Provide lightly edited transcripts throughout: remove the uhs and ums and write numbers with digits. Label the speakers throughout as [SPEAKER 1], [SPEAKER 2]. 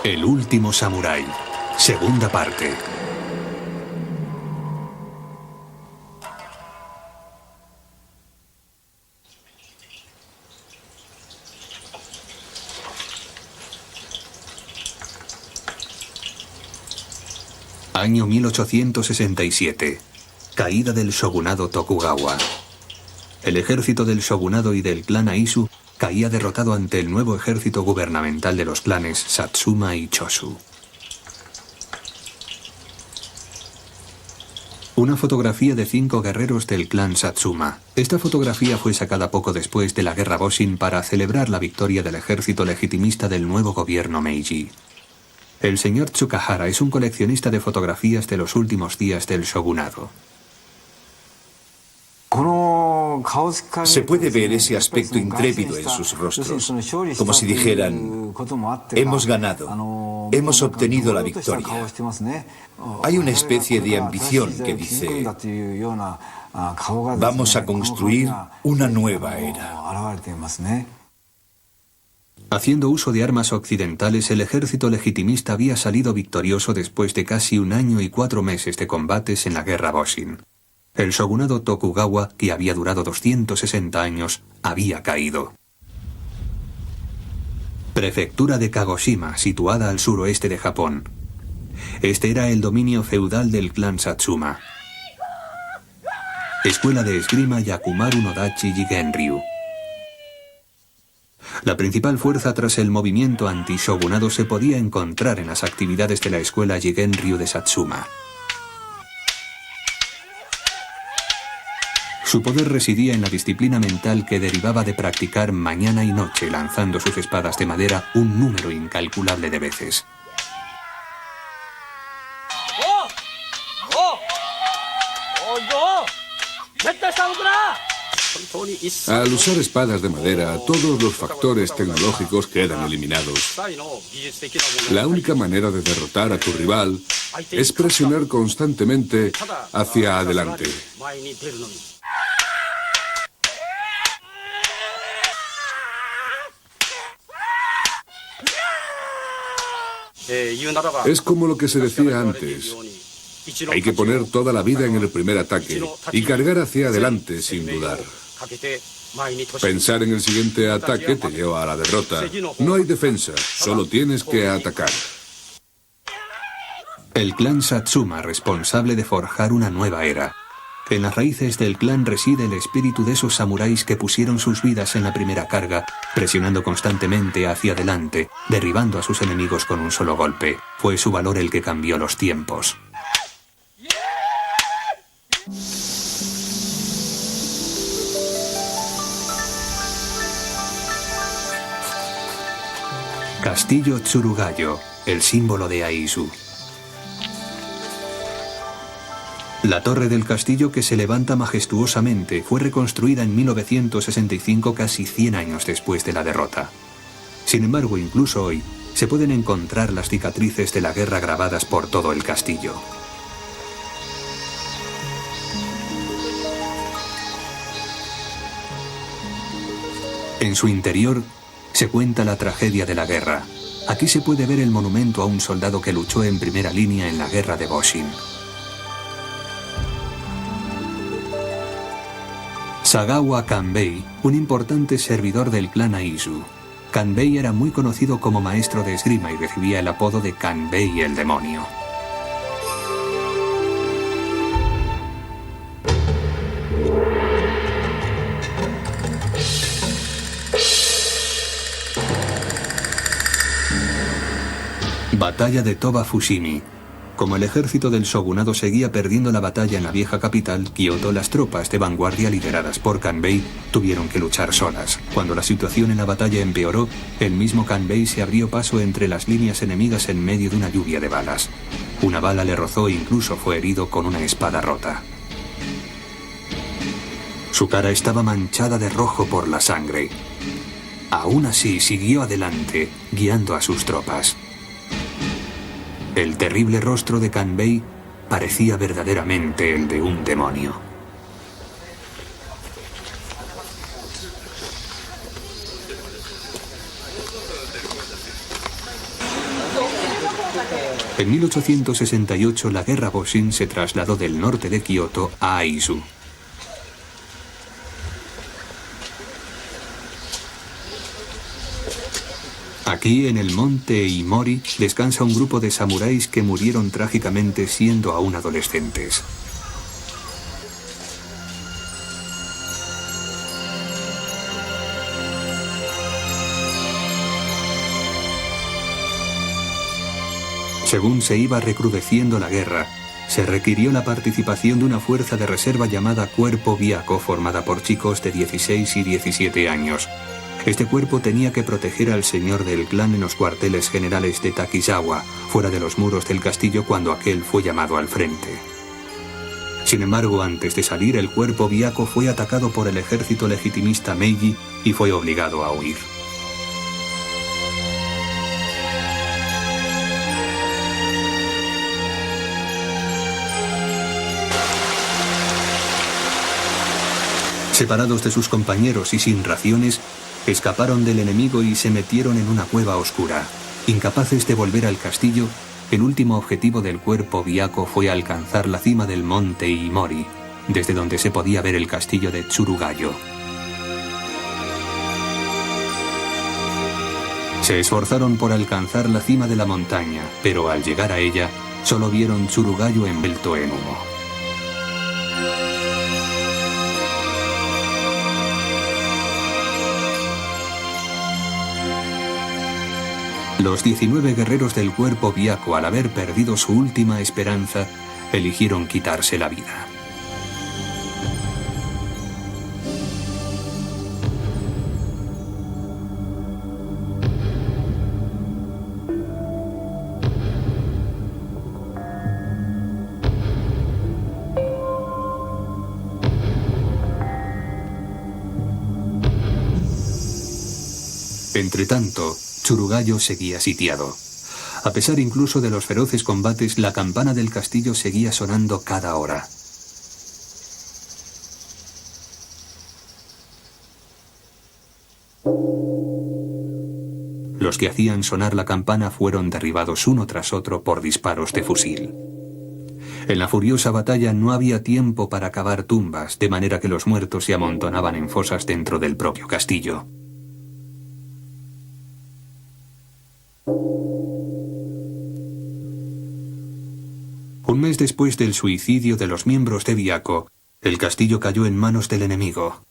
[SPEAKER 1] El último samurái. Segunda parte. Año 1867. Caída del shogunado Tokugawa. El ejército del shogunado y del clan Aizu caía derrotado ante el nuevo ejército gubernamental de los clanes Satsuma y Chōshū. Una fotografía de 5 guerreros del clan Satsuma. Esta fotografía fue sacada poco después de la guerra Boshin para celebrar la victoria del ejército legitimista del nuevo gobierno Meiji. El señor Tsukahara es un coleccionista de fotografías de los últimos días del shogunado.
[SPEAKER 2] Se puede ver ese aspecto intrépido en sus rostros, como si dijeran: hemos ganado, hemos obtenido la victoria. Hay una especie de ambición que dice: vamos a construir una nueva era.
[SPEAKER 1] Haciendo uso de armas occidentales, el ejército legitimista había salido victorioso después de casi 1 año y 4 meses de combates en la guerra Boshin. El shogunado Tokugawa, que había durado 260 años, había caído. Prefectura de Kagoshima, situada al suroeste de Japón. Este era el dominio feudal del clan Satsuma. Escuela de esgrima Yakumaru no Dachi Jigenryu. La principal fuerza tras el movimiento anti-shogunado se podía encontrar en las actividades de la escuela Jigenryu de Satsuma. Su poder residía en la disciplina mental que derivaba de practicar mañana y noche lanzando sus espadas de madera un número incalculable de veces.
[SPEAKER 3] Al usar espadas de madera, todos los factores tecnológicos quedan eliminados. La única manera de derrotar a tu rival es presionar constantemente hacia adelante. Es como lo que se decía antes. Hay que poner toda la vida en el primer ataque y cargar hacia adelante sin dudar. Pensar en el siguiente ataque te lleva a la derrota. No hay defensa, solo tienes que atacar.
[SPEAKER 1] El clan Satsuma, responsable de forjar una nueva era. En las raíces del clan reside el espíritu de esos samuráis que pusieron sus vidas en la primera carga, presionando constantemente hacia adelante, derribando a sus enemigos con un solo golpe. Fue su valor el que cambió los tiempos. Castillo Tsurugayo, el símbolo de Aizu. La torre del castillo, que se levanta majestuosamente, fue reconstruida en 1965, casi 100 años después de la derrota. Sin embargo, incluso hoy, se pueden encontrar las cicatrices de la guerra grabadas por todo el castillo. En su interior se cuenta la tragedia de la guerra. Aquí se puede ver el monumento a un soldado que luchó en primera línea en la guerra de Boshin. Sagawa Kanbei, un importante servidor del clan Aizu. Kanbei era muy conocido como maestro de esgrima y recibía el apodo de Kanbei el demonio. Batalla de Toba Fushimi. Como el ejército del shogunado seguía perdiendo la batalla en la vieja capital, Kioto, las tropas de vanguardia lideradas por Kanbei tuvieron que luchar solas. Cuando la situación en la batalla empeoró, el mismo Kanbei se abrió paso entre las líneas enemigas en medio de una lluvia de balas. Una bala le rozó e incluso fue herido con una espada rota. Su cara estaba manchada de rojo por la sangre. Aún así, siguió adelante, guiando a sus tropas. El terrible rostro de Kanbei parecía verdaderamente el de un demonio. En 1868 la guerra Boshin se trasladó del norte de Kioto a Aizu. Aquí, en el monte Eimori, descansa un grupo de samuráis que murieron trágicamente siendo aún adolescentes. Según se iba recrudeciendo la guerra, se requirió la participación de una fuerza de reserva llamada Cuerpo Byako, formada por chicos de 16 y 17 años. Este cuerpo tenía que proteger al señor del clan en los cuarteles generales de Takizawa, fuera de los muros del castillo cuando aquel fue llamado al frente. Sin embargo, antes de salir, el Cuerpo Byako fue atacado por el ejército legitimista Meiji y fue obligado a huir. Separados de sus compañeros y sin raciones, escaparon del enemigo y se metieron en una cueva oscura. Incapaces de volver al castillo, el último objetivo del Cuerpo Byako fue alcanzar la cima del monte Eimori, desde donde se podía ver el castillo de Tsurugayo. Se esforzaron por alcanzar la cima de la montaña, pero al llegar a ella, solo vieron Tsurugayo envuelto en humo. Los 19 guerreros del Cuerpo Byako, al haber perdido su última esperanza, eligieron quitarse la vida. Entretanto, Tsurugayo seguía sitiado. A pesar incluso de los feroces combates, la campana del castillo seguía sonando cada hora. Los que hacían sonar la campana fueron derribados uno tras otro por disparos de fusil. En la furiosa batalla no había tiempo para cavar tumbas, de manera que los muertos se amontonaban en fosas dentro del propio castillo. Un mes después del suicidio de los miembros de Byako, el castillo cayó en manos del enemigo.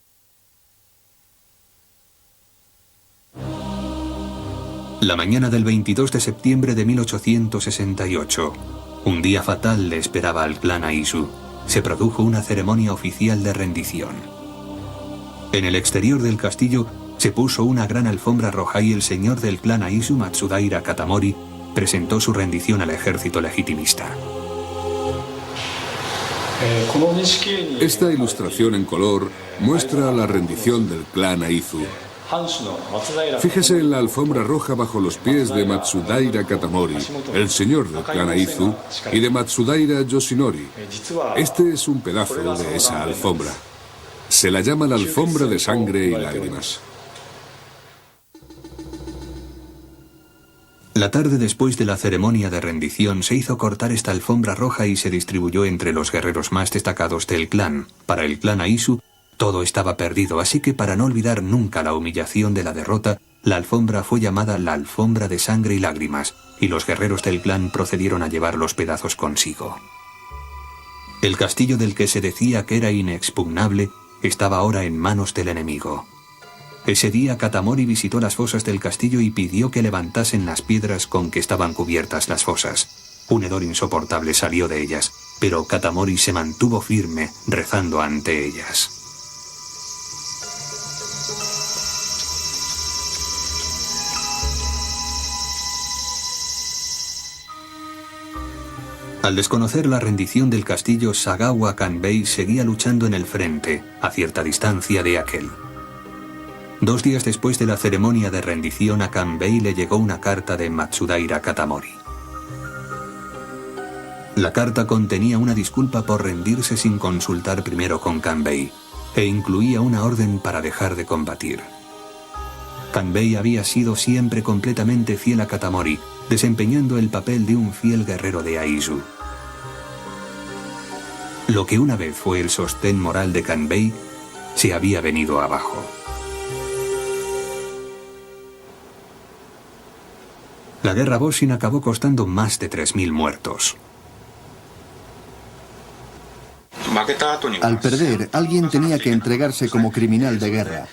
[SPEAKER 1] La mañana del 22 de septiembre de 1868, un día fatal le esperaba al clan Aizu. Se produjo una ceremonia oficial de rendición. En el exterior del castillo se puso una gran alfombra roja y el señor del clan Aizu, Matsudaira Katamori, presentó su rendición al ejército legitimista.
[SPEAKER 3] Esta ilustración en color muestra la rendición del clan Aizu. Fíjese en la alfombra roja bajo los pies de Matsudaira Katamori, el señor del clan Aizu, y de Matsudaira Yoshinori. Este es un pedazo de esa alfombra. Se la llama la alfombra de sangre y lágrimas.
[SPEAKER 1] La tarde después de la ceremonia de rendición se hizo cortar esta alfombra roja y se distribuyó entre los guerreros más destacados del clan. Para el clan Aizu, todo estaba perdido, así que para no olvidar nunca la humillación de la derrota, la alfombra fue llamada la alfombra de sangre y lágrimas, y los guerreros del clan procedieron a llevar los pedazos consigo. El castillo del que se decía que era inexpugnable estaba ahora en manos del enemigo. Ese día Katamori visitó las fosas del castillo y pidió que levantasen las piedras con que estaban cubiertas las fosas. Un hedor insoportable salió de ellas, pero Katamori se mantuvo firme, rezando ante ellas. Al desconocer la rendición del castillo, Sagawa Kanbei seguía luchando en el frente, a cierta distancia de aquel. 2 días después de la ceremonia de rendición, a Kanbei le llegó una carta de Matsudaira Katamori. La carta contenía una disculpa por rendirse sin consultar primero con Kanbei, e incluía una orden para dejar de combatir. Kanbei había sido siempre completamente fiel a Katamori, desempeñando el papel de un fiel guerrero de Aizu. Lo que una vez fue el sostén moral de Kanbei se había venido abajo. La guerra Boshin acabó costando más de 3.000 muertos.
[SPEAKER 4] Al perder, alguien tenía que entregarse como criminal de guerra.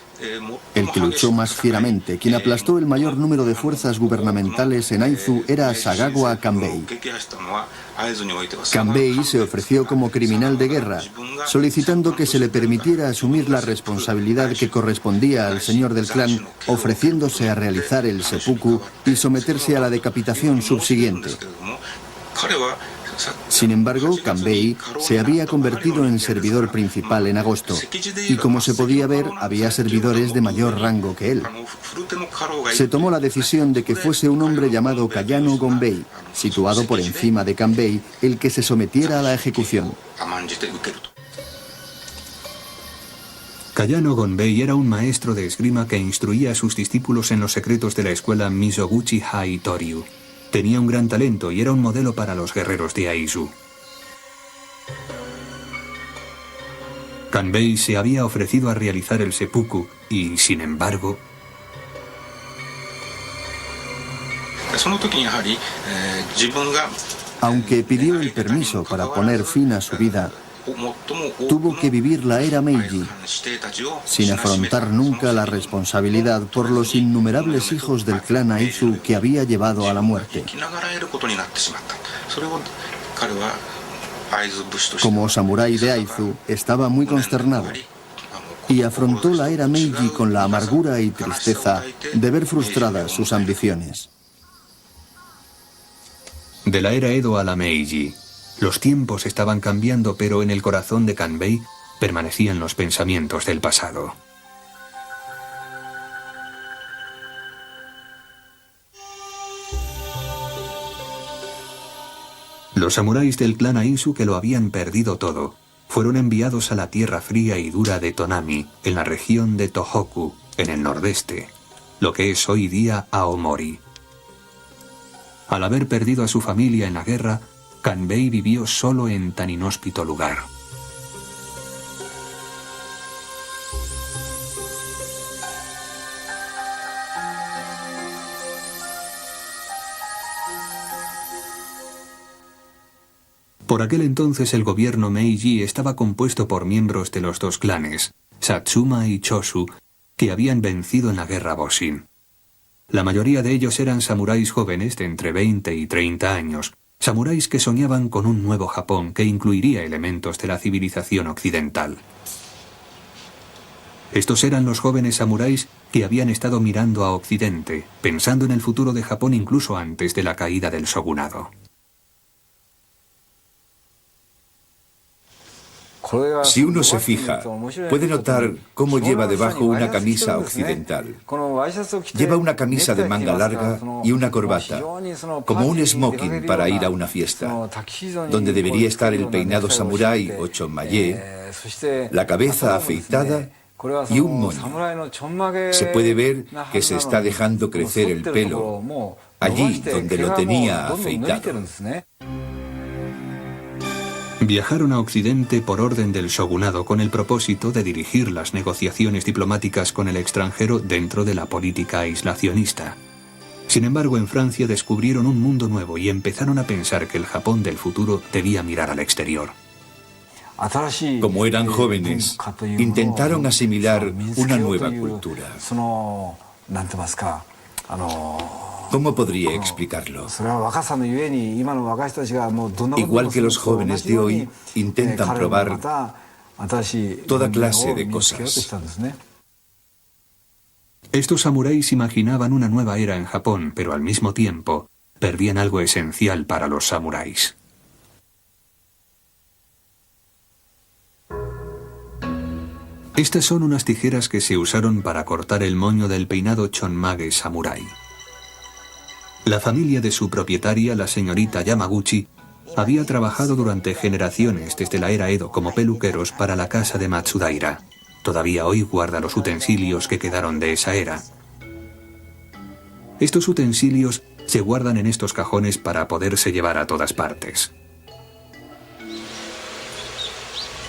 [SPEAKER 4] El que luchó más fieramente, quien aplastó el mayor número de fuerzas gubernamentales en Aizu, era Sagawa Kanbei. Kanbei se ofreció como criminal de guerra, solicitando que se le permitiera asumir la responsabilidad que correspondía al señor del clan, ofreciéndose a realizar el seppuku y someterse a la decapitación subsiguiente. Sin embargo, Kanbei se había convertido en servidor principal en agosto, y como se podía ver, había servidores de mayor rango que él. Se tomó la decisión de que fuese un hombre llamado Kayano Gonbei, situado por encima de Kanbei, el que se sometiera a la ejecución.
[SPEAKER 1] Kayano Gonbei era un maestro de esgrima que instruía a sus discípulos en los secretos de la escuela Mizoguchi Hai Toryu. Tenía un gran talento y era un modelo para los guerreros de Aizu. Kanbei se había ofrecido a realizar el seppuku y, sin embargo...
[SPEAKER 4] Aunque pidió el permiso para poner fin a su vida, tuvo que vivir la era Meiji, sin afrontar nunca la responsabilidad por los innumerables hijos del clan Aizu que había llevado a la muerte. Como samurái de Aizu, estaba muy consternado y afrontó la era Meiji con la amargura y tristeza de ver frustradas sus ambiciones.
[SPEAKER 1] De la era Edo a la Meiji, los tiempos estaban cambiando, pero en el corazón de Kanbei permanecían los pensamientos del pasado. Los samuráis del clan Aizu, que lo habían perdido todo, fueron enviados a la tierra fría y dura de Tonami, en la región de Tohoku, en el nordeste, lo que es hoy día Aomori. Al haber perdido a su familia en la guerra, Kanbei vivió solo en tan inhóspito lugar. Por aquel entonces el gobierno Meiji estaba compuesto por miembros de los dos clanes, Satsuma y Choshu, que habían vencido en la guerra Boshin. La mayoría de ellos eran samuráis jóvenes de entre 20 y 30 años, samuráis que soñaban con un nuevo Japón que incluiría elementos de la civilización occidental. Estos eran los jóvenes samuráis que habían estado mirando a Occidente, pensando en el futuro de Japón incluso antes de la caída del shogunado.
[SPEAKER 2] Si uno se fija, puede notar cómo lleva debajo una camisa occidental. Lleva una camisa de manga larga y una corbata, como un smoking para ir a una fiesta, donde debería estar el peinado samurái o chonmaye, la cabeza afeitada y un moño. Se puede ver que se está dejando crecer el pelo, allí donde lo tenía afeitado.
[SPEAKER 1] Viajaron a Occidente por orden del shogunado con el propósito de dirigir las negociaciones diplomáticas con el extranjero dentro de la política aislacionista. Sin embargo, en Francia descubrieron un mundo nuevo y empezaron a pensar que el Japón del futuro debía mirar al exterior.
[SPEAKER 2] Como eran jóvenes, intentaron asimilar una nueva cultura. ¿Cómo podría explicarlo? Igual que los jóvenes de hoy intentan probar toda clase de cosas.
[SPEAKER 1] Estos samuráis imaginaban una nueva era en Japón, pero al mismo tiempo perdían algo esencial para los samuráis. Estas son unas tijeras que se usaron para cortar el moño del peinado chonmage samurái. La familia de su propietaria, la señorita Yamaguchi, había trabajado durante generaciones desde la era Edo como peluqueros para la casa de Matsudaira. Todavía hoy guarda los utensilios que quedaron de esa era. Estos utensilios se guardan en estos cajones para poderse llevar a todas partes.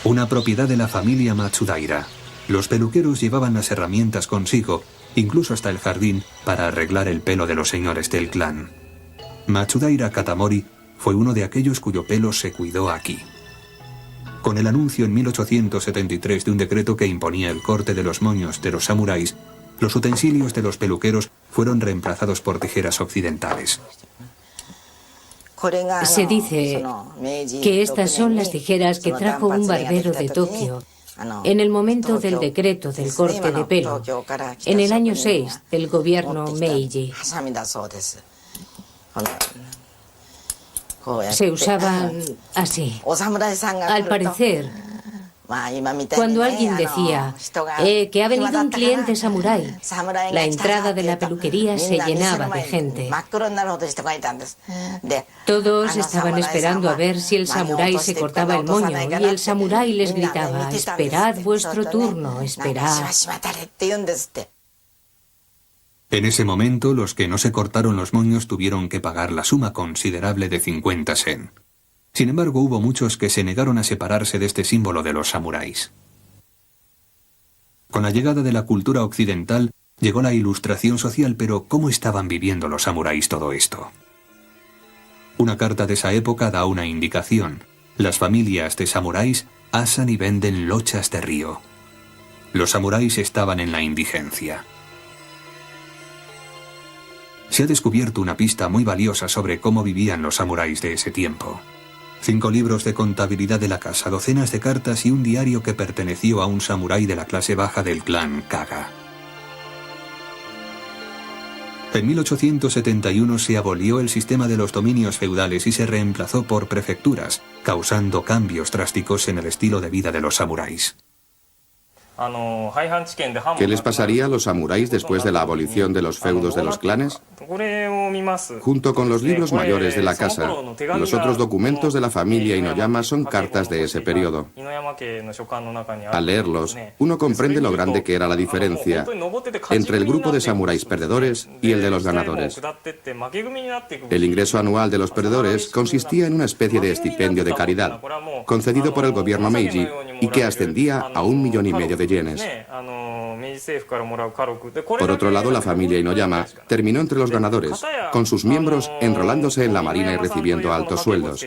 [SPEAKER 1] Una propiedad de la familia Matsudaira. Los peluqueros llevaban las herramientas consigo, incluso hasta el jardín, para arreglar el pelo de los señores del clan. Matsudaira Katamori fue uno de aquellos cuyo pelo se cuidó aquí. Con el anuncio en 1873 de un decreto que imponía el corte de los moños de los samuráis, los utensilios de los peluqueros fueron reemplazados por tijeras occidentales.
[SPEAKER 5] Se dice que estas son las tijeras que trajo un barbero de Tokio en el momento del decreto del corte de pelo, en el año 6 del gobierno Meiji. Se usaban así. Al parecer, cuando alguien decía que ha venido un cliente samurái, la entrada de la peluquería se llenaba de gente. Todos estaban esperando a ver si el samurái se cortaba el moño y el samurái les gritaba: «Esperad vuestro turno, esperad».
[SPEAKER 1] En ese momento, los que no se cortaron los moños tuvieron que pagar la suma considerable de 50 sen. Sin embargo, hubo muchos que se negaron a separarse de este símbolo de los samuráis. Con la llegada de la cultura occidental, llegó la ilustración social, pero ¿cómo estaban viviendo los samuráis todo esto? Una carta de esa época da una indicación. Las familias de samuráis asan y venden lochas de río. Los samuráis estaban en la indigencia. Se ha descubierto una pista muy valiosa sobre cómo vivían los samuráis de ese tiempo. 5 libros de contabilidad de la casa, docenas de cartas y un diario que perteneció a un samurái de la clase baja del clan Kaga. En 1871 se abolió el sistema de los dominios feudales y se reemplazó por prefecturas, causando cambios drásticos en el estilo de vida de los samuráis.
[SPEAKER 6] ¿Qué les pasaría a los samuráis después de la abolición de los feudos de los clanes? Junto con los libros mayores de la casa, los otros documentos de la familia Inoyama son cartas de ese periodo. Al leerlos, uno comprende lo grande que era la diferencia entre el grupo de samuráis perdedores y el de los ganadores. El ingreso anual de los perdedores consistía en una especie de estipendio de caridad, concedido por el gobierno Meiji, y que ascendía a 1,5 millones de yenes. Por otro lado, la familia Inoyama terminó entre los ganadores, con sus miembros enrolándose en la marina y recibiendo altos sueldos.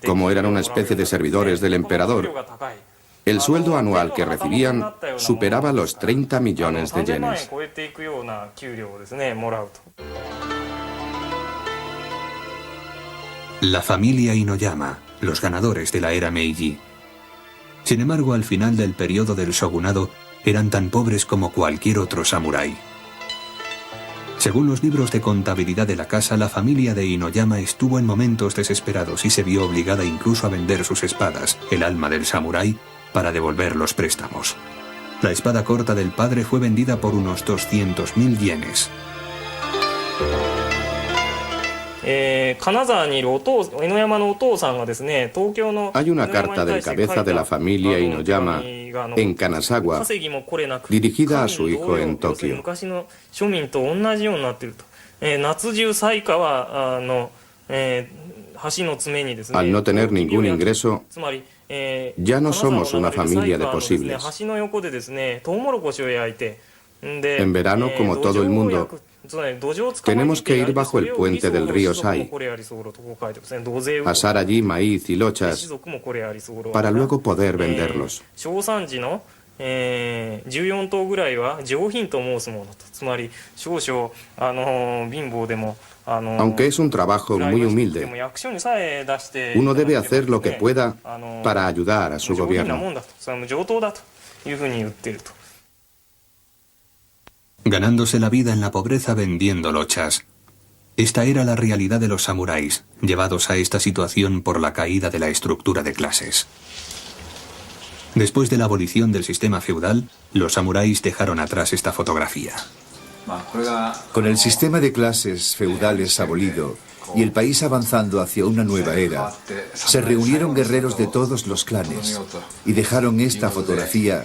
[SPEAKER 6] Como eran una especie de servidores del emperador, el sueldo anual que recibían superaba los 30 millones de yenes.
[SPEAKER 1] La familia Inoyama, los ganadores de la era Meiji. Sin embargo, al final del periodo del shogunado, eran tan pobres como cualquier otro samurái. Según los libros de contabilidad de la casa, la familia de Inoyama estuvo en momentos desesperados y se vio obligada incluso a vender sus espadas, el alma del samurái, para devolver los préstamos. La espada corta del padre fue vendida por unos 200.000 yenes.
[SPEAKER 6] Hay una carta del cabeza de la familia Inoyama en Kanazawa, dirigida a su hijo en Tokio. Al no tener ningún ingreso, ya no somos una familia de posibles. En verano, como todo el mundo, tenemos que ir bajo el puente del río Sai, asar allí maíz y lochas para luego poder venderlos. Aunque es un trabajo muy humilde, uno debe hacer lo que pueda para ayudar a su gobierno.
[SPEAKER 1] Ganándose la vida en la pobreza vendiendo lochas. Esta era la realidad de los samuráis, llevados a esta situación por la caída de la estructura de clases. Después de la abolición del sistema feudal, los samuráis dejaron atrás esta fotografía.
[SPEAKER 2] Con el sistema de clases feudales abolido y el país avanzando hacia una nueva era, se reunieron guerreros de todos los clanes y dejaron esta fotografía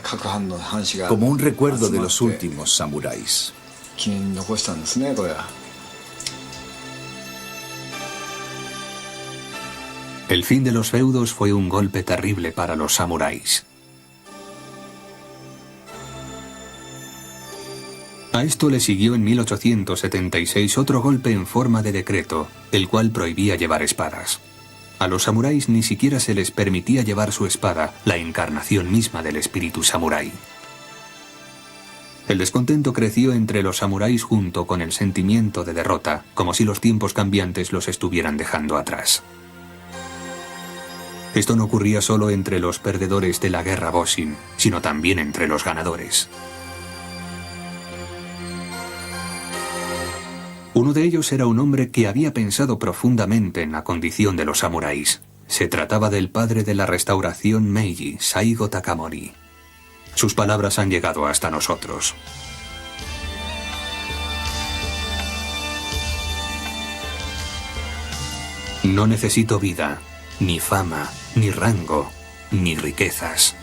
[SPEAKER 2] como un recuerdo de los últimos samuráis.
[SPEAKER 1] El fin de los feudos fue un golpe terrible para los samuráis. A esto le siguió en 1876 otro golpe en forma de decreto, el cual prohibía llevar espadas. A los samuráis ni siquiera se les permitía llevar su espada, la encarnación misma del espíritu samurái. El descontento creció entre los samuráis junto con el sentimiento de derrota, como si los tiempos cambiantes los estuvieran dejando atrás. Esto no ocurría solo entre los perdedores de la guerra Boshin, sino también entre los ganadores. Uno de ellos era un hombre que había pensado profundamente en la condición de los samuráis. Se trataba del padre de la restauración Meiji, Saigo Takamori. Sus palabras han llegado hasta nosotros. No necesito vida, ni fama, ni rango, ni riquezas.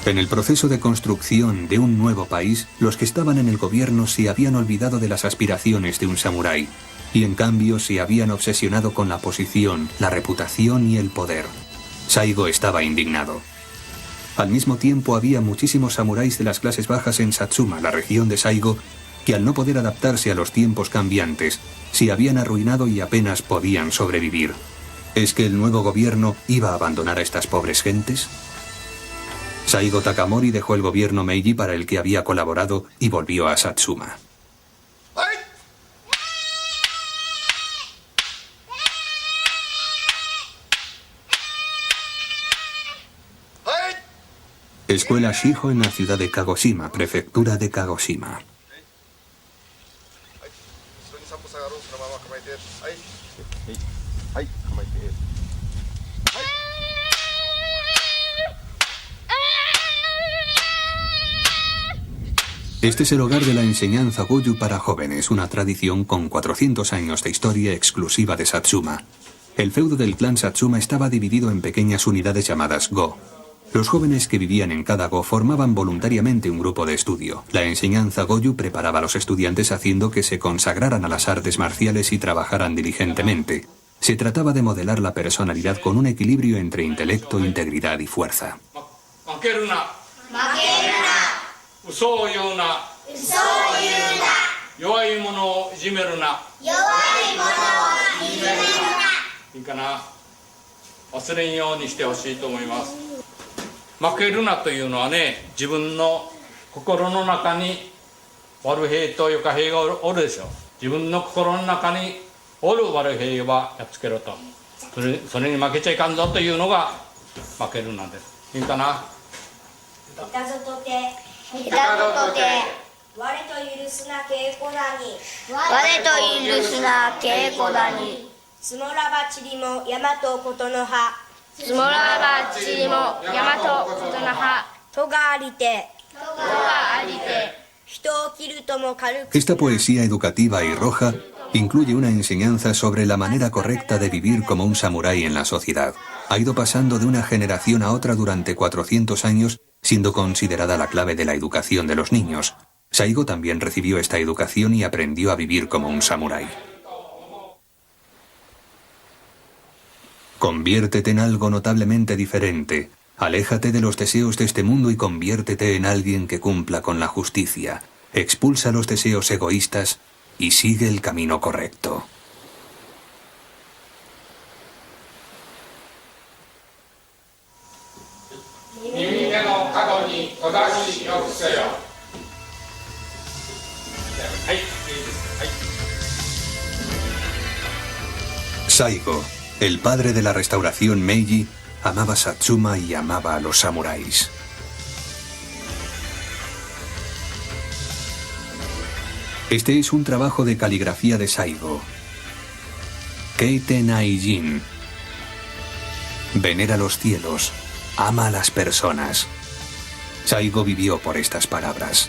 [SPEAKER 1] En el proceso de construcción de un nuevo país, los que estaban en el gobierno se habían olvidado de las aspiraciones de un samurái, y en cambio se habían obsesionado con la posición, la reputación y el poder. Saigo estaba indignado. Al mismo tiempo había muchísimos samuráis de las clases bajas en Satsuma, la región de Saigo, que al no poder adaptarse a los tiempos cambiantes, se habían arruinado y apenas podían sobrevivir. ¿Es que el nuevo gobierno iba a abandonar a estas pobres gentes? Saigo Takamori dejó el gobierno Meiji para el que había colaborado y volvió a Satsuma. Escuela Shiho en la ciudad de Kagoshima, prefectura de Kagoshima. Este es el hogar de la enseñanza Goju para jóvenes, una tradición con 400 años de historia exclusiva de Satsuma. El feudo del clan Satsuma estaba dividido en pequeñas unidades llamadas Go. Los jóvenes que vivían en cada Go formaban voluntariamente un grupo de estudio. La enseñanza Goju preparaba a los estudiantes haciendo que se consagraran a las artes marciales y trabajaran diligentemente. Se trataba de modelar la personalidad con un equilibrio entre intelecto, integridad y fuerza. Esta poesía educativa y roja incluye una enseñanza sobre la manera correcta de vivir como un samurái en la sociedad. Ha ido pasando de una generación a otra durante 400 años, siendo considerada la clave de la educación de los niños. Saigo también recibió esta educación y aprendió a vivir como un samurái. Conviértete en algo notablemente diferente. Aléjate de los deseos de este mundo y conviértete en alguien que cumpla con la justicia. Expulsa los deseos egoístas y sigue el camino correcto. Saigo, el padre de la restauración Meiji, amaba Satsuma y amaba a los samuráis. Este es un trabajo de caligrafía de Saigo. Keite Naijin. Venera los cielos, ama a las personas. Saigo vivió por estas palabras.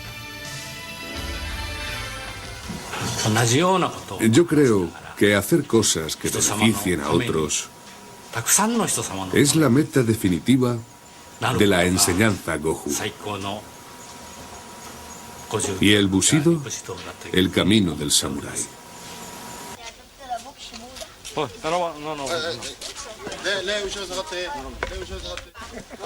[SPEAKER 3] Yo creo que hacer cosas que beneficien a otros es la meta definitiva de la enseñanza Goju. Y el bushido, el camino del samurái.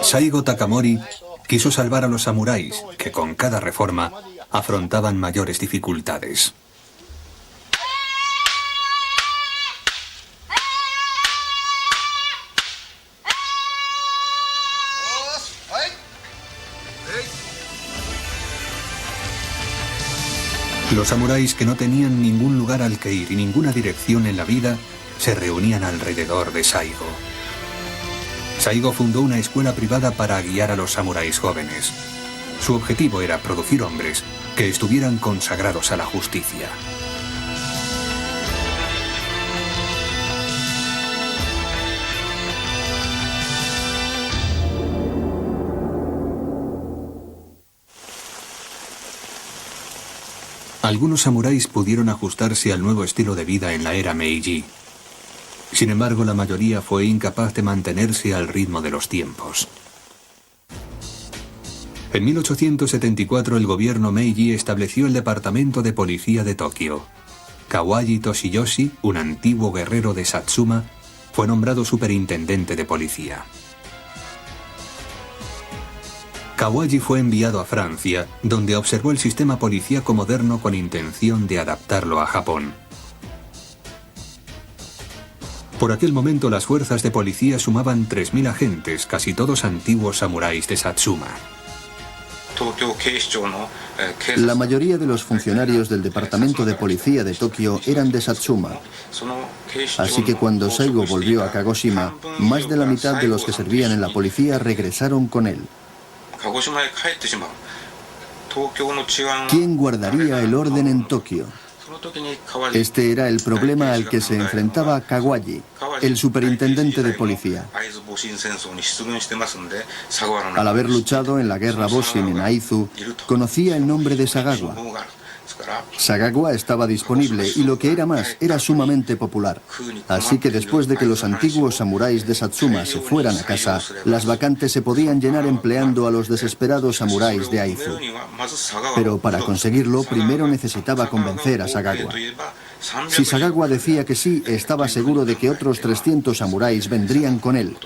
[SPEAKER 1] Saigo Takamori quiso salvar a los samuráis, que con cada reforma afrontaban mayores dificultades. Los samuráis, que no tenían ningún lugar al que ir y ninguna dirección en la vida, se reunían alrededor de Saigo. Saigo fundó una escuela privada para guiar a los samuráis jóvenes. Su objetivo era producir hombres que estuvieran consagrados a la justicia. Algunos samuráis pudieron ajustarse al nuevo estilo de vida en la era Meiji. Sin embargo, la mayoría fue incapaz de mantenerse al ritmo de los tiempos. En 1874 el gobierno Meiji estableció el Departamento de Policía de Tokio. Kawaji Toshiyoshi, un antiguo guerrero de Satsuma, fue nombrado superintendente de policía. Kawaji fue enviado a Francia, donde observó el sistema policíaco moderno con intención de adaptarlo a Japón. Por aquel momento las fuerzas de policía sumaban 3.000 agentes, casi todos antiguos samuráis de Satsuma.
[SPEAKER 4] La mayoría de los funcionarios del Departamento de Policía de Tokio eran de Satsuma. Así que cuando Saigo volvió a Kagoshima, más de la mitad de los que servían en la policía regresaron con él. ¿Quién guardaría el orden en Tokio? Este era el problema al que se enfrentaba Kawaji, el superintendente de policía. Al haber luchado en la guerra Boshin en Aizu, conocía el nombre de Sagawa. Sagawa estaba disponible y, lo que era más, era sumamente popular. Así que después de que los antiguos samuráis de Satsuma se fueran a casa, las vacantes se podían llenar empleando a los desesperados samuráis de Aizu. Pero para conseguirlo, primero necesitaba convencer a Sagawa. Si Sagawa decía que sí, estaba seguro de que otros 300 samuráis vendrían con él.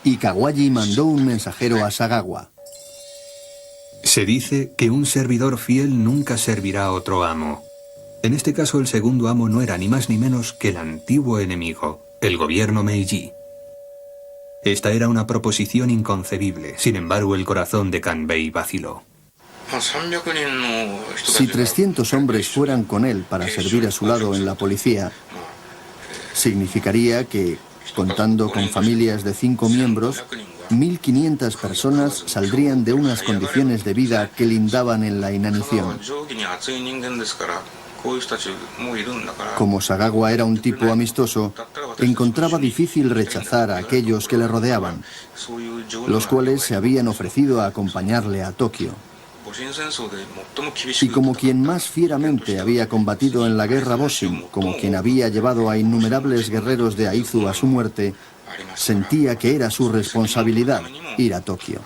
[SPEAKER 4] Y Kawaji mandó un mensajero a Sagawa.
[SPEAKER 1] Se dice que un servidor fiel nunca servirá a otro amo. En este caso, el segundo amo no era ni más ni menos que el antiguo enemigo, el gobierno Meiji. Esta era una proposición inconcebible. Sin embargo, el corazón de Kanbei vaciló.
[SPEAKER 4] Si 300 hombres fueran con él para servir a su lado en la policía, significaría que, contando con familias de 5 miembros, 1.500 personas saldrían de unas condiciones de vida que lindaban en la inanición. Como Sagawa era un tipo amistoso, encontraba difícil rechazar a aquellos que le rodeaban, los cuales se habían ofrecido a acompañarle a Tokio. Y como quien más fieramente había combatido en la guerra Boshin, como quien había llevado a innumerables guerreros de Aizu a su muerte, sentía que era su responsabilidad ir a Tokio.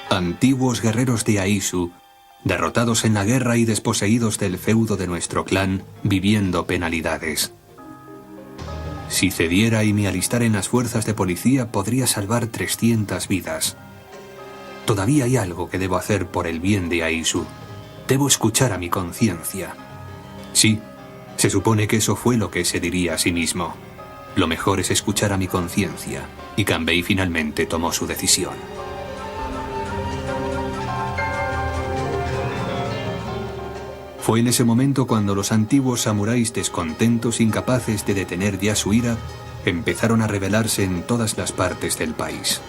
[SPEAKER 1] Antiguos guerreros de Aizu, derrotados en la guerra y desposeídos del feudo de nuestro clan, viviendo penalidades. Si cediera y me alistara en las fuerzas de policía, podría salvar 300 vidas. Todavía hay algo que debo hacer por el bien de Aizu. Debo escuchar a mi conciencia. Sí, se supone que eso fue lo que se diría a sí mismo. Lo mejor es escuchar a mi conciencia. Y Kanbei finalmente tomó su decisión. Fue en ese momento cuando los antiguos samuráis, descontentos, incapaces de detener ya su ira, empezaron a rebelarse en todas las partes del país.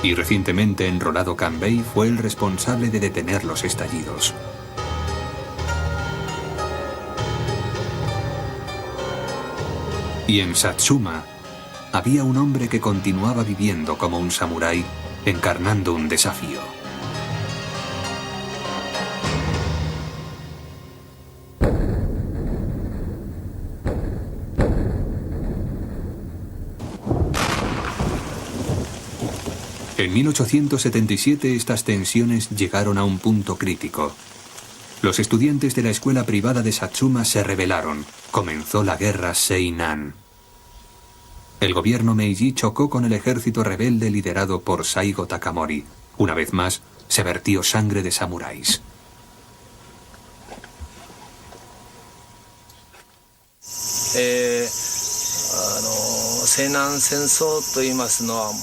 [SPEAKER 1] Y recientemente enrolado Kanbei fue el responsable de detener los estallidos. Y en Satsuma había un hombre que continuaba viviendo como un samurái, encarnando un desafío. En 1877 estas tensiones llegaron a un punto crítico. Los estudiantes de la escuela privada de Satsuma se rebelaron. Comenzó la guerra Seinan. El gobierno Meiji chocó con el ejército rebelde liderado por Saigo Takamori. Una vez más, se vertió sangre de samuráis.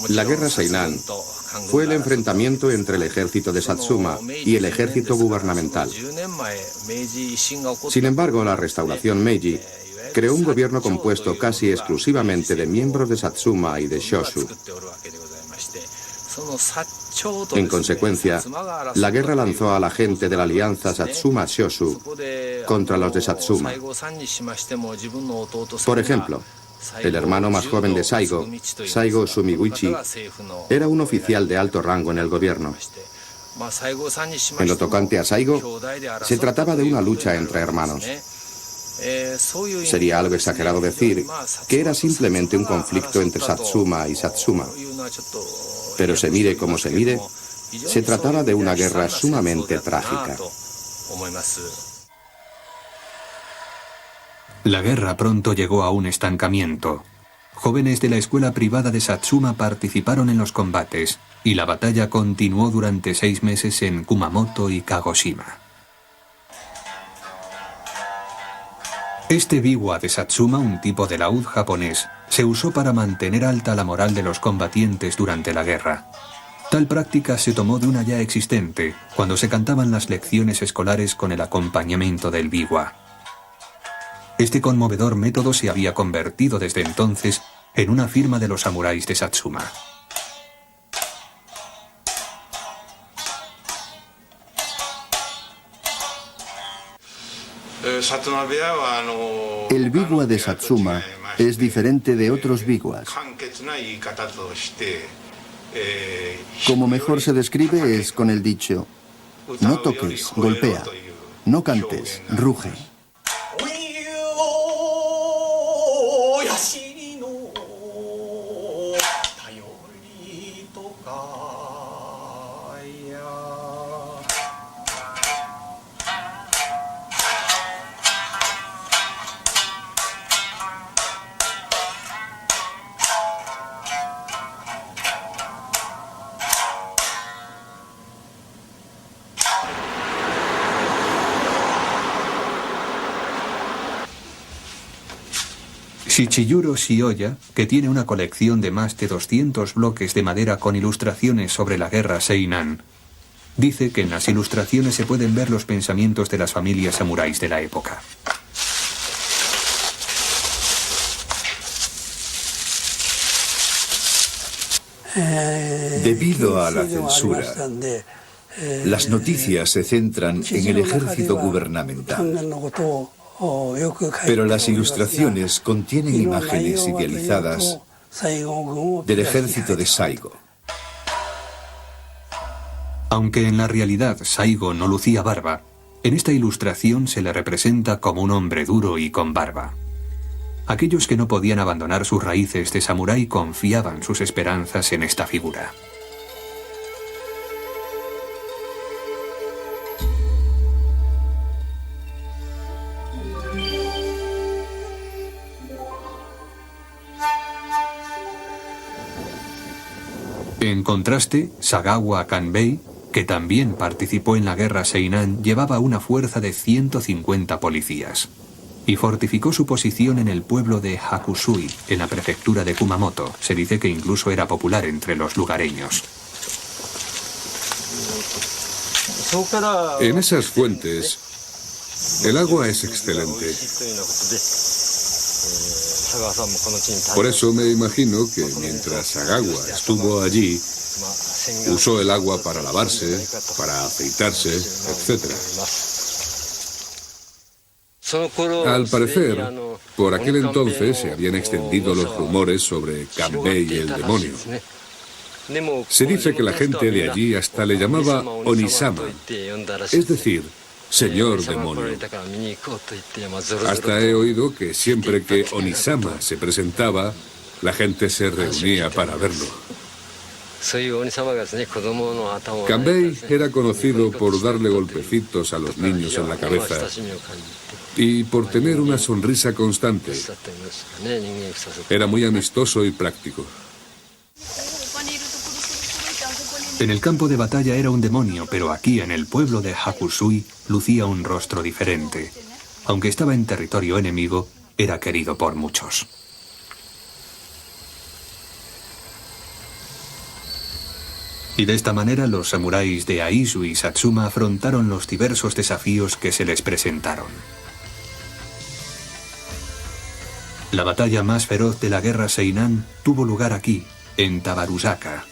[SPEAKER 6] La guerra Seinan fue el enfrentamiento entre el ejército de Satsuma y el ejército gubernamental. Sin embargo, la restauración Meiji creó un gobierno compuesto casi exclusivamente de miembros de Satsuma y de Shoshu. En consecuencia, la guerra lanzó a la gente de la alianza Satsuma-Shoshu contra los de Satsuma. Por ejemplo, el hermano más joven de Saigo, Saigo Sumiguchi, era un oficial de alto rango en el gobierno. En lo tocante a Saigo, se trataba de una lucha entre hermanos. Sería algo exagerado decir que era simplemente un conflicto entre Satsuma y Satsuma. Pero se mire como se mire, se trataba de una guerra sumamente trágica.
[SPEAKER 1] La guerra pronto llegó a un estancamiento. Jóvenes de la escuela privada de Satsuma participaron en los combates y la batalla continuó durante 6 meses en Kumamoto y Kagoshima. Este biwa de Satsuma, un tipo de laúd japonés, se usó para mantener alta la moral de los combatientes durante la guerra. Tal práctica se tomó de una ya existente, cuando se cantaban las lecciones escolares con el acompañamiento del biwa. Este conmovedor método se había convertido desde entonces en una firma de los samuráis de Satsuma.
[SPEAKER 4] El biwa de Satsuma es diferente de otros biwas. Como mejor se describe es con el dicho: no toques, golpea; no cantes, ruge.
[SPEAKER 1] Shichiyuro Shioya, que tiene una colección de más de 200 bloques de madera con ilustraciones sobre la guerra Seinan, dice que en las ilustraciones se pueden ver los pensamientos de las familias samuráis de la época.
[SPEAKER 2] Debido a la censura, las noticias se centran en el ejército gubernamental. Pero las ilustraciones contienen imágenes idealizadas del ejército de Saigo.
[SPEAKER 1] Aunque en la realidad Saigo no lucía barba, en esta ilustración se le representa como un hombre duro y con barba. Aquellos que no podían abandonar sus raíces de samurái confiaban sus esperanzas en esta figura. En contraste, Sagawa Kanbei, que también participó en la guerra Seinan, llevaba una fuerza de 150 policías y fortificó su posición en el pueblo de Hakusui, en la prefectura de Kumamoto. Se dice que incluso era popular entre los lugareños.
[SPEAKER 3] En esas fuentes, el agua es excelente. Por eso me imagino que mientras Sagawa estuvo allí, usó el agua para lavarse, para afeitarse, etc. Al parecer, por aquel entonces se habían extendido los rumores sobre Kanbei y el demonio. Se dice que la gente de allí hasta le llamaba Onisama, es decir, señor demonio. Hasta he oído que siempre que Onisama se presentaba, la gente se reunía para verlo. Kanbei era conocido por darle golpecitos a los niños en la cabeza y por tener una sonrisa constante. Era muy amistoso y práctico.
[SPEAKER 1] En el campo de batalla era un demonio, pero aquí en el pueblo de Hakusui lucía un rostro diferente. Aunque estaba en territorio enemigo, era querido por muchos. Y de esta manera los samuráis de Aizu y Satsuma afrontaron los diversos desafíos que se les presentaron. La batalla más feroz de la guerra Seinan tuvo lugar aquí, en Tabaruzaka.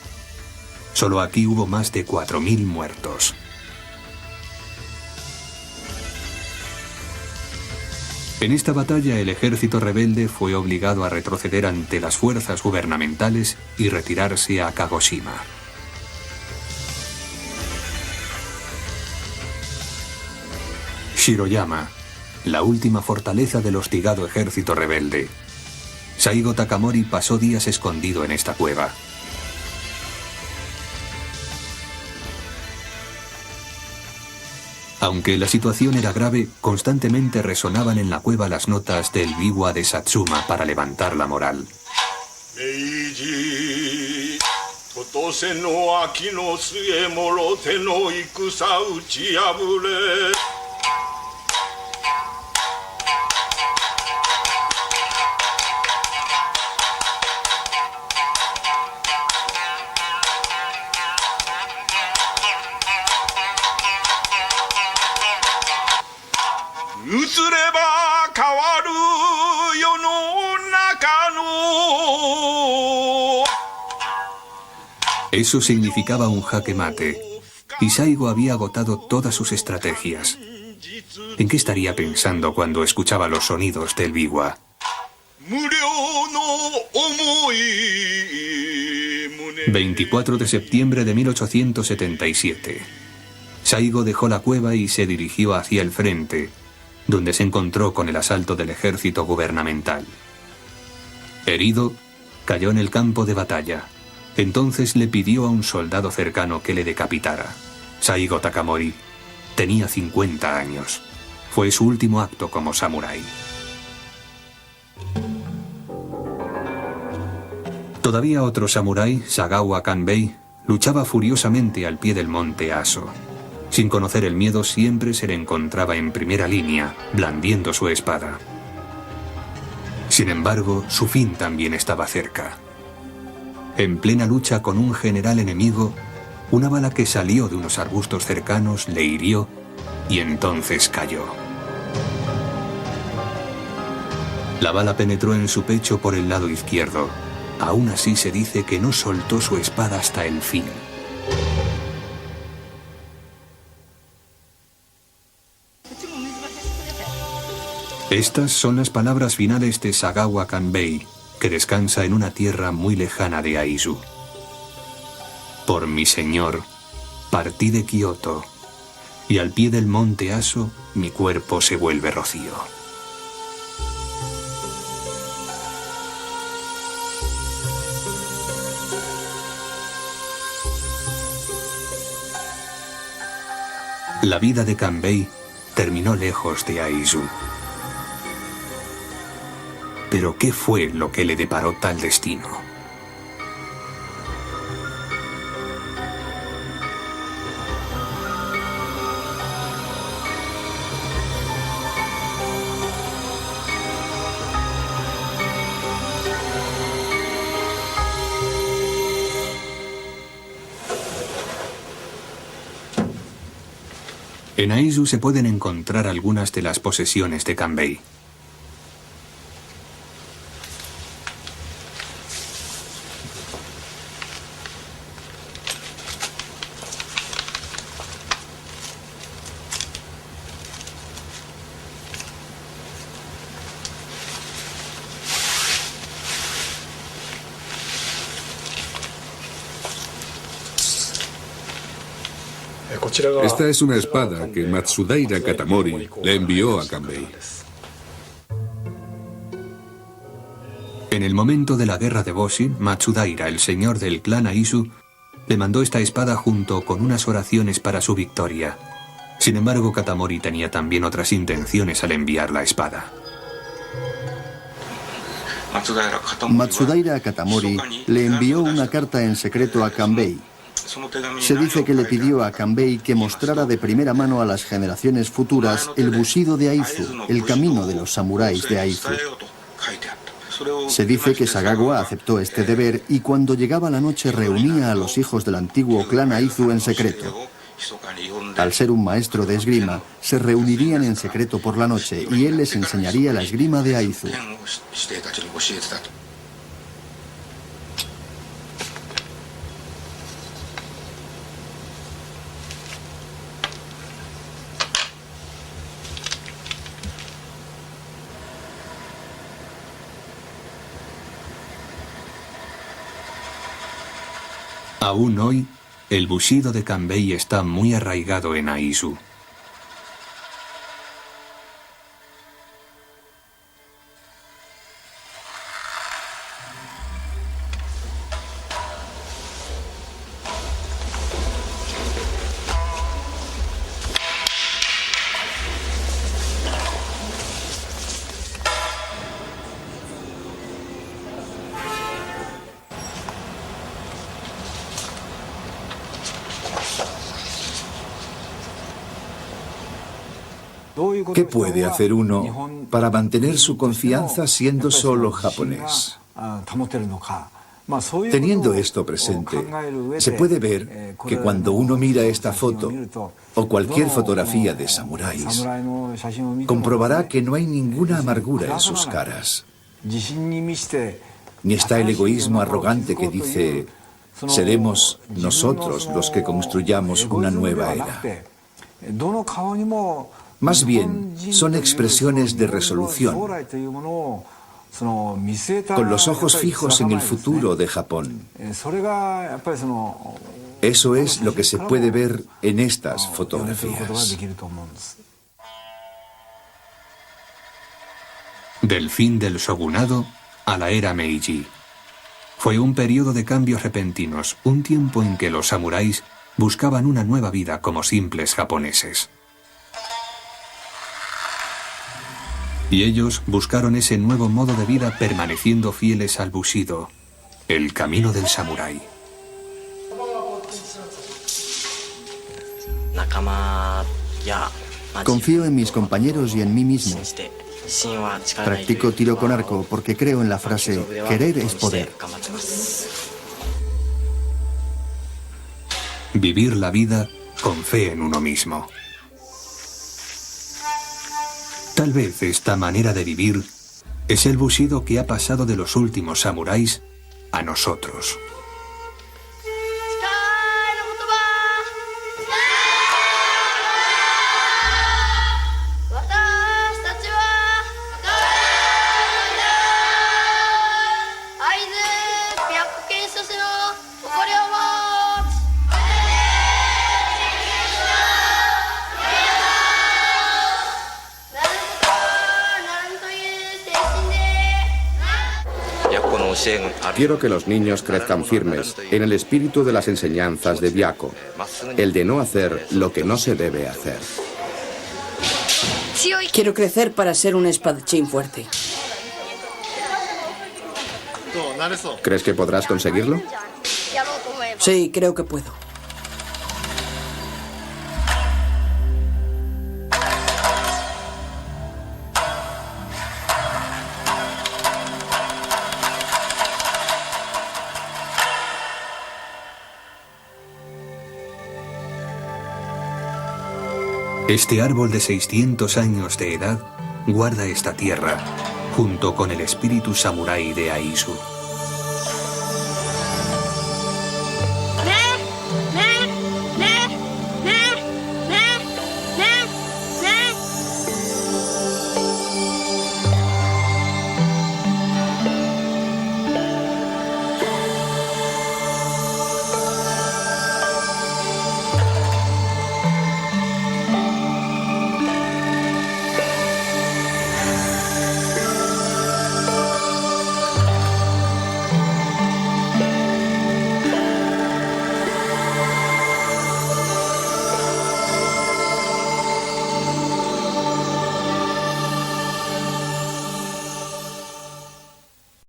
[SPEAKER 1] Solo aquí hubo más de 4.000 muertos. En esta batalla el ejército rebelde fue obligado a retroceder ante las fuerzas gubernamentales y retirarse a Kagoshima. Shiroyama, la última fortaleza del hostigado ejército rebelde. Saigo Takamori pasó días escondido en esta cueva. Aunque la situación era grave, constantemente resonaban en la cueva las notas del biwa de Satsuma para levantar la moral. Eso significaba un jaque mate, y Saigo había agotado todas sus estrategias. ¿En qué estaría pensando cuando escuchaba los sonidos del biwa? 24 de septiembre de 1877. Saigo dejó la cueva y se dirigió hacia el frente, donde se encontró con el asalto del ejército gubernamental. Herido, cayó en el campo de batalla. Entonces le pidió a un soldado cercano que le decapitara. Saigo Takamori tenía 50 años. Fue su último acto como samurái. Todavía otro samurái, Sagawa Kanbei, luchaba furiosamente al pie del monte Aso. Sin conocer el miedo, siempre se le encontraba en primera línea, blandiendo su espada. Sin embargo, su fin también estaba cerca. En plena lucha con un general enemigo, una bala que salió de unos arbustos cercanos le hirió y entonces cayó. La bala penetró en su pecho por el lado izquierdo. Aún así se dice que no soltó su espada hasta el fin. Estas son las palabras finales de Sagawa Kanbei, que descansa en una tierra muy lejana de Aizu. Por mi señor, partí de Kioto, y al pie del monte Aso mi cuerpo se vuelve rocío. La vida de Kanbei terminó lejos de Aizu. Pero ¿qué fue lo que le deparó tal destino? En Aizu se pueden encontrar algunas de las posesiones de Kanbei.
[SPEAKER 3] Esta es una espada que Matsudaira Katamori le envió a Kanbei.
[SPEAKER 1] En el momento de la guerra de Boshi, Matsudaira, el señor del clan Aizu, le mandó esta espada junto con unas oraciones para su victoria. Sin embargo, Katamori tenía también otras intenciones al enviar la espada.
[SPEAKER 4] Matsudaira Katamori le envió una carta en secreto a Kanbei. Se dice que le pidió a Kanbei que mostrara de primera mano a las generaciones futuras el bushido de Aizu, el camino de los samuráis de Aizu. Se dice que Sagawa aceptó este deber y cuando llegaba la noche reunía a los hijos del antiguo clan Aizu en secreto. Al ser un maestro de esgrima, se reunirían en secreto por la noche y él les enseñaría la esgrima de Aizu.
[SPEAKER 1] Aún hoy, el bushido de Kanbei está muy arraigado en Aizu.
[SPEAKER 2] ¿Qué puede hacer uno para mantener su confianza siendo solo japonés? Teniendo esto presente, se puede ver que cuando uno mira esta foto o cualquier fotografía de samuráis, comprobará que no hay ninguna amargura en sus caras. Ni está el egoísmo arrogante que dice, seremos nosotros los que construyamos una nueva era. Más bien, son expresiones de resolución, con los ojos fijos en el futuro de Japón. Eso es lo que se puede ver en estas fotografías.
[SPEAKER 1] Del fin del shogunado a la era Meiji. Fue un periodo de cambios repentinos, un tiempo en que los samuráis buscaban una nueva vida como simples japoneses. Y ellos buscaron ese nuevo modo de vida permaneciendo fieles al bushido, el camino del samurái.
[SPEAKER 4] Confío en mis compañeros y en mí mismo. Practico tiro con arco porque creo en la frase, querer es poder.
[SPEAKER 1] Vivir la vida con fe en uno mismo. Tal vez esta manera de vivir es el bushido que ha pasado de los últimos samuráis a nosotros.
[SPEAKER 6] Quiero que los niños crezcan firmes en el espíritu de las enseñanzas de Byako, el de no hacer lo que no se debe hacer.
[SPEAKER 7] Quiero crecer para ser un espadachín fuerte.
[SPEAKER 6] ¿Crees que podrás conseguirlo?
[SPEAKER 7] Sí, creo que puedo.
[SPEAKER 1] Este árbol de 600 años de edad guarda esta tierra, junto con el espíritu samurái de Aizu.